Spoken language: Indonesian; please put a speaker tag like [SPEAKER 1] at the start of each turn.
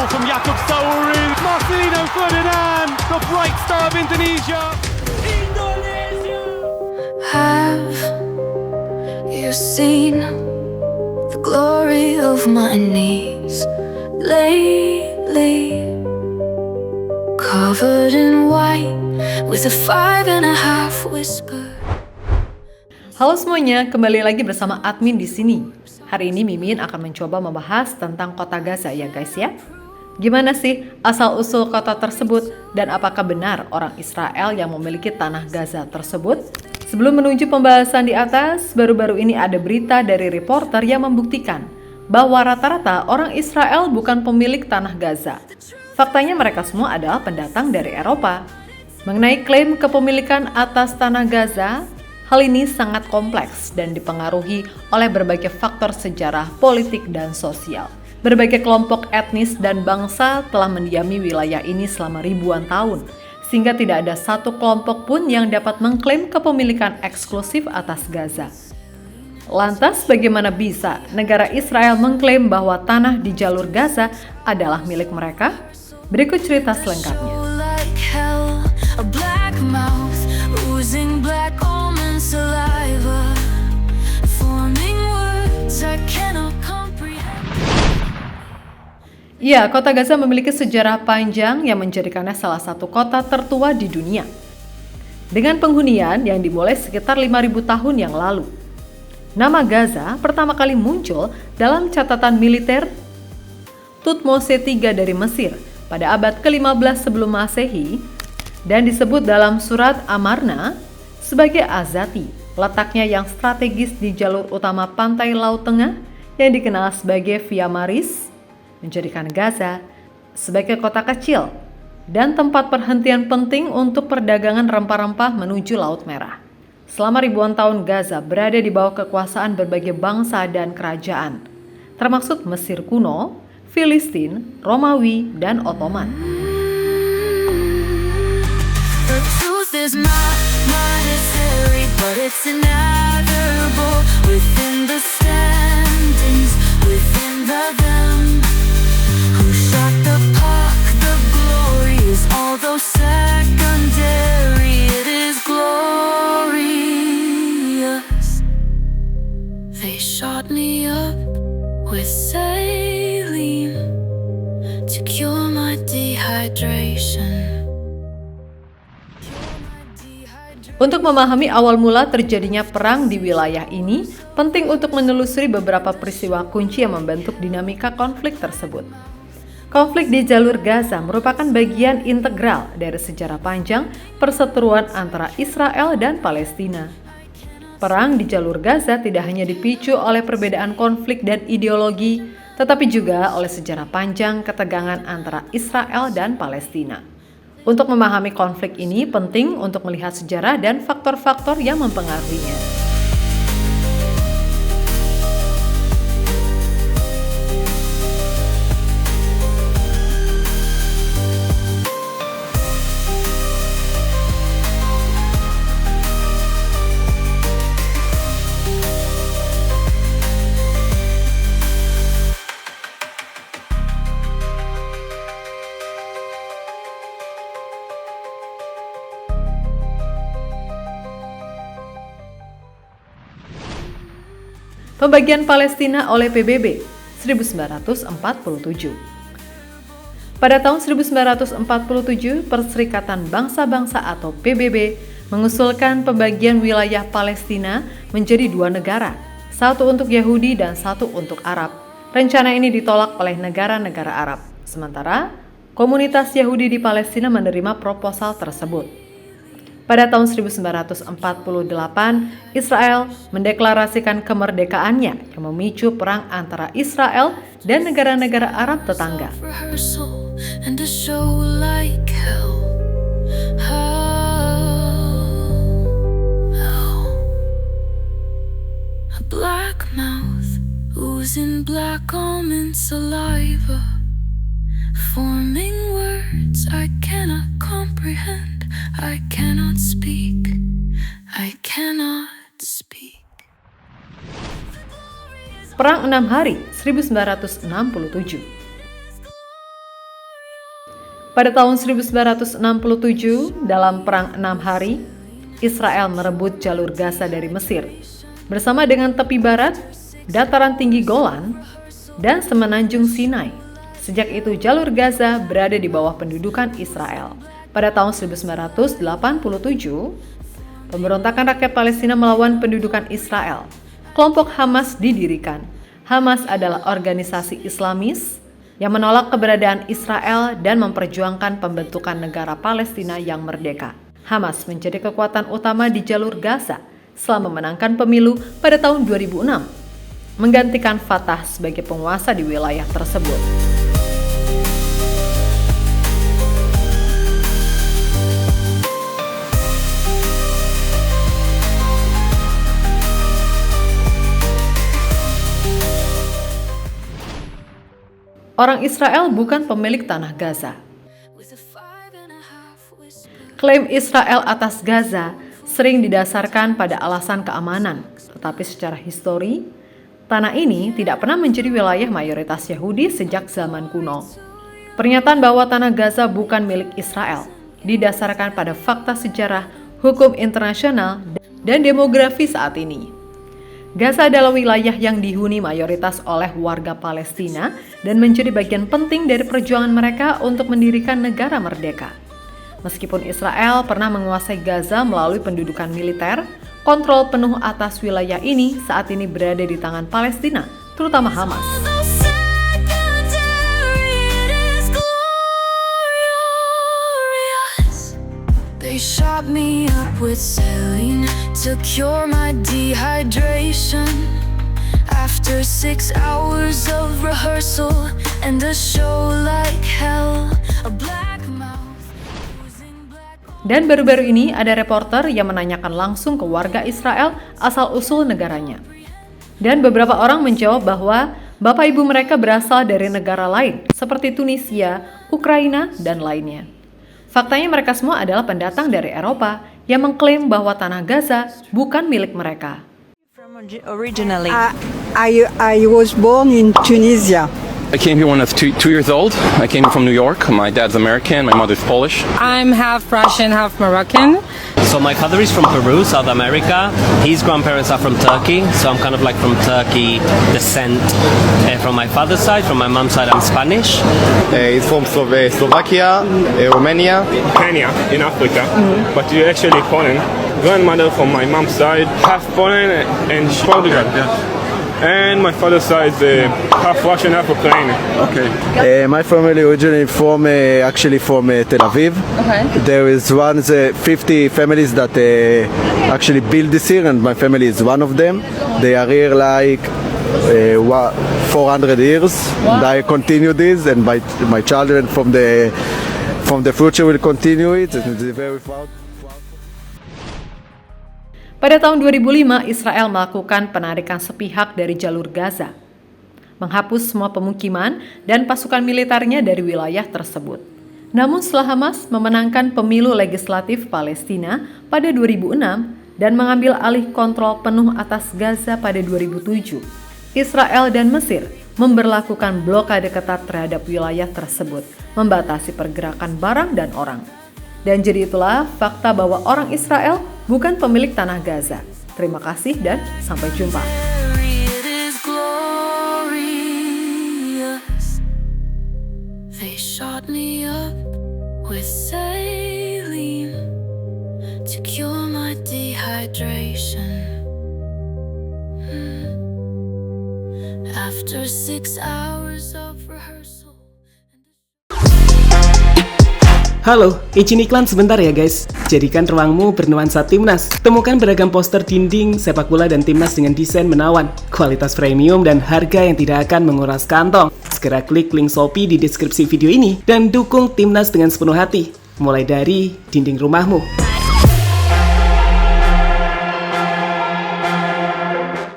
[SPEAKER 1] ball from Jakob Sauri. Marcelino Ferdinand, the bright star of Indonesia. Indonesia!
[SPEAKER 2] Have you seen the glory of my knees lately? Covered in white with a 5.5 whisper.
[SPEAKER 3] Halo semuanya, kembali lagi bersama admin di sini. Hari ini Mimin akan mencoba membahas tentang kota Gaza ya guys ya. Gimana sih asal-usul kota tersebut dan apakah benar orang Israel yang memiliki tanah Gaza tersebut? Sebelum menuju pembahasan di atas, baru-baru ini ada berita dari reporter yang membuktikan bahwa rata-rata orang Israel bukan pemilik tanah Gaza. Faktanya mereka semua adalah pendatang dari Eropa. Mengenai klaim kepemilikan atas tanah Gaza, hal ini sangat kompleks dan dipengaruhi oleh berbagai faktor sejarah, politik, dan sosial. Berbagai kelompok etnis dan bangsa telah mendiami wilayah ini selama ribuan tahun, sehingga tidak ada satu kelompok pun yang dapat mengklaim kepemilikan eksklusif atas Gaza. Lantas bagaimana bisa negara Israel mengklaim bahwa tanah di jalur Gaza adalah milik mereka? Berikut cerita selengkapnya. Ya, kota Gaza memiliki sejarah panjang yang menjadikannya salah satu kota tertua di dunia. Dengan penghunian yang dimulai sekitar 5.000 tahun yang lalu. Nama Gaza pertama kali muncul dalam catatan militer Thutmose III dari Mesir pada abad ke-15 sebelum Masehi dan disebut dalam surat Amarna sebagai Azati, letaknya yang strategis di jalur utama pantai Laut Tengah yang dikenal sebagai Via Maris, menjadikan Gaza sebagai kota kecil dan tempat perhentian penting untuk perdagangan rempah-rempah menuju Laut Merah. Selama ribuan tahun Gaza berada di bawah kekuasaan berbagai bangsa dan kerajaan, termasuk Mesir kuno, Filistin, Romawi, dan Ottoman.
[SPEAKER 2] The truth is not monetary, but it's inevitable within the standings, within the them. Who shot the puck? The glory is although secondary, it is glorious. They shot me up with saline to cure my dehydration.
[SPEAKER 3] Untuk memahami awal mula terjadinya perang di wilayah ini, penting untuk menelusuri beberapa peristiwa kunci yang membentuk dinamika konflik tersebut. Konflik di jalur Gaza merupakan bagian integral dari sejarah panjang perseteruan antara Israel dan Palestina. Perang di jalur Gaza tidak hanya dipicu oleh perbedaan konflik dan ideologi, tetapi juga oleh sejarah panjang ketegangan antara Israel dan Palestina. Untuk memahami konflik ini penting untuk melihat sejarah dan faktor-faktor yang mempengaruhinya. Pembagian Palestina oleh PBB 1947. Pada tahun 1947, Perserikatan Bangsa-Bangsa atau PBB mengusulkan pembagian wilayah Palestina menjadi dua negara, satu untuk Yahudi dan satu untuk Arab. Rencana ini ditolak oleh negara-negara Arab, sementara komunitas Yahudi di Palestina menerima proposal tersebut. Pada tahun 1948, Israel mendeklarasikan kemerdekaannya yang memicu perang antara Israel dan negara-negara Arab tetangga.
[SPEAKER 2] Forming words I cannot comprehend. I cannot speak. I cannot speak.
[SPEAKER 3] Perang 6 Hari 1967. Pada tahun 1967, dalam Perang 6 Hari, Israel merebut jalur Gaza dari Mesir, bersama dengan tepi barat, dataran tinggi Golan, dan semenanjung Sinai. Sejak itu, jalur Gaza berada di bawah pendudukan Israel. Pada tahun 1987, pemberontakan rakyat Palestina melawan pendudukan Israel. Kelompok Hamas didirikan. Hamas adalah organisasi Islamis yang menolak keberadaan Israel dan memperjuangkan pembentukan negara Palestina yang merdeka. Hamas menjadi kekuatan utama di jalur Gaza setelah memenangkan pemilu pada tahun 2006, menggantikan Fatah sebagai penguasa di wilayah tersebut. Orang Israel bukan pemilik tanah Gaza. Klaim Israel atas Gaza sering didasarkan pada alasan keamanan, tetapi secara histori, tanah ini tidak pernah menjadi wilayah mayoritas Yahudi sejak zaman kuno. Pernyataan bahwa tanah Gaza bukan milik Israel didasarkan pada fakta sejarah, hukum internasional, dan demografi saat ini. Gaza adalah wilayah yang dihuni mayoritas oleh warga Palestina dan menjadi bagian penting dari perjuangan mereka untuk mendirikan negara merdeka. Meskipun Israel pernah menguasai Gaza melalui pendudukan militer, kontrol penuh atas wilayah ini saat ini berada di tangan Palestina, terutama Hamas.
[SPEAKER 2] They shot me up with saline to cure my dehydration. After 6 hours of rehearsal and a show like hell, a black mouth using black.
[SPEAKER 3] Dan baru-baru ini ada reporter yang menanyakan langsung ke warga Israel asal-usul negaranya. Dan beberapa orang menjawab bahwa bapak ibu mereka berasal dari negara lain seperti Tunisia, Ukraina, dan lainnya. Faktanya mereka semua adalah pendatang dari Eropa yang mengklaim bahwa tanah Gaza bukan milik mereka.
[SPEAKER 4] Originally,
[SPEAKER 5] I was born in Tunisia.
[SPEAKER 6] I came here when I was two years old. I came from New York. My dad's American, my mother's Polish.
[SPEAKER 4] I'm half Russian, half Moroccan.
[SPEAKER 7] So my father is from Peru, South America. His grandparents are from Turkey, so I'm kind of like from Turkey descent. From my father's side, from my mom's side, I'm Spanish.
[SPEAKER 8] He's from Slovakia, Romania.
[SPEAKER 1] Kenya in Africa, but you're actually Poland. Grandmother from my mom's side, half Poland and Portugal. And my father's side, half Russian, half Ukrainian.
[SPEAKER 8] Okay. My family originally from Tel Aviv.
[SPEAKER 4] Okay.
[SPEAKER 8] There is 50 families that actually build this here, and my family is one of them. They are here like 400 years.
[SPEAKER 4] Wow.
[SPEAKER 8] And I continue this, and my children from the future will continue it. And they're very proud.
[SPEAKER 3] Pada tahun 2005, Israel melakukan penarikan sepihak dari jalur Gaza, menghapus semua pemukiman dan pasukan militernya dari wilayah tersebut. Namun setelah Hamas memenangkan pemilu legislatif Palestina pada 2006 dan mengambil alih kontrol penuh atas Gaza pada 2007, Israel dan Mesir memberlakukan blokade ketat terhadap wilayah tersebut, membatasi pergerakan barang dan orang. Dan jadi itulah fakta bahwa orang Israel bukan pemilik tanah Gaza. Terima kasih dan sampai jumpa.
[SPEAKER 2] It is glorious. They shot me up with saline to cure my dehydration. After 6 hours of rehearsal.
[SPEAKER 9] Halo, izin iklan sebentar ya guys. Jadikan ruangmu bernuansa timnas. Temukan beragam poster dinding, sepak bola dan timnas dengan desain menawan, kualitas premium dan harga yang tidak akan menguras kantong. Segera klik link Shopee di deskripsi video ini dan dukung timnas dengan sepenuh hati. Mulai dari dinding rumahmu.